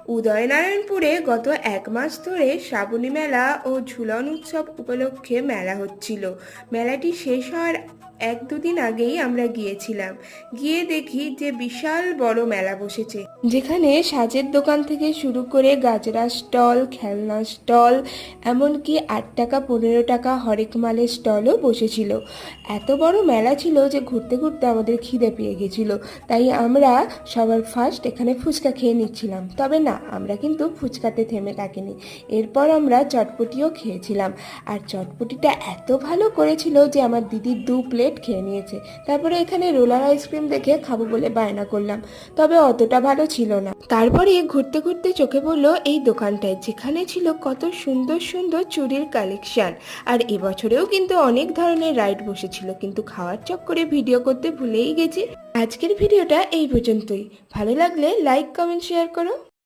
উদয়নারায়ণপুরে গত 1 মাস ধরে শ্রাবণী মেলা ও ঝুলন উৎসব উপলক্ষে মেলা হচ্ছিল। মেলাটি শেষ হওয়ার 1-2 দিন আগেই আমরা গিয়েছিলাম। গিয়ে দেখি যে বিশাল বড় মেলা বসেছে, যেখানে সাজের দোকান থেকে শুরু করে গাজরা স্টল, খেলনা স্টল, এমনকি 8 টাকা 15 টাকা হরেক মালের স্টলও বসেছিল। এত বড় মেলা ছিল যে ঘুরতে ঘুরতে আমাদের খিদে পেয়ে গেছিল। তাই আমরা সবার ফার্স্ট এখানে ফুচকা খেয়ে নিচ্ছিলাম। তবে না, আমরা কিন্তু ফুচকাতে থেমে থাকিনি। এরপর আমরা চটপটিও খেয়েছিলাম। আর চটপটিটা এত ভালো করেছিল যে আমার দিদি 2 প্লেট খেয়ে নিয়েছে। তারপরে এখানে রোলার আইসক্রিম দেখে খাবো বলে বায়না করলাম, তবে অতটা ভালো ছিল না। তারপরে ঘুরতে ঘুরতে চোখে পড়লো এই দোকানটায়, যেখানে ছিল কত সুন্দর সুন্দর চুড়ির কালেকশন। আর এবছরেও কিন্তু অনেক ধরনের রাইড বসেছিল, কিন্তু খাওয়ার চক্করে ভিডিও করতে ভুলেই গেছি। আজকের ভিডিওটা এই পর্যন্তই। ভালো লাগলে লাইক, কমেন্ট, শেয়ার করো।